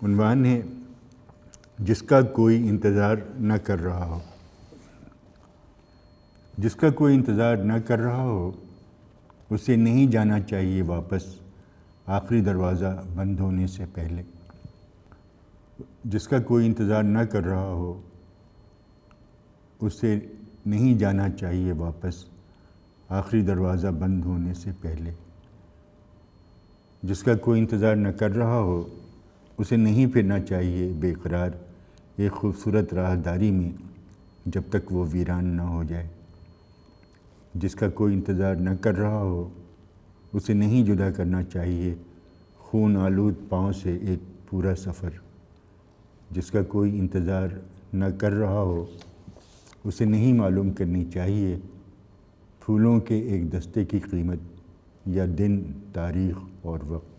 عنوان ہے جس کا کوئی انتظار نہ کر رہا ہو۔ جس کا کوئی انتظار نہ کر رہا ہو اسے نہیں جانا چاہیے واپس آخری دروازہ بند ہونے سے پہلے۔ جس کا کوئی انتظار نہ کر رہا ہو اسے نہیں جانا چاہیے واپس آخری دروازہ بند ہونے سے پہلے۔ جس کا کوئی انتظار نہ کر رہا ہو اسے نہیں پھرنا چاہیے بے قرار ایک خوبصورت راہداری میں جب تک وہ ویران نہ ہو جائے۔ جس کا کوئی انتظار نہ کر رہا ہو اسے نہیں جدا کرنا چاہیے خون آلود پاؤں سے ایک پورا سفر۔ جس کا کوئی انتظار نہ کر رہا ہو اسے نہیں معلوم کرنی چاہیے پھولوں کے ایک دستے کی قیمت یا دن، تاریخ اور وقت۔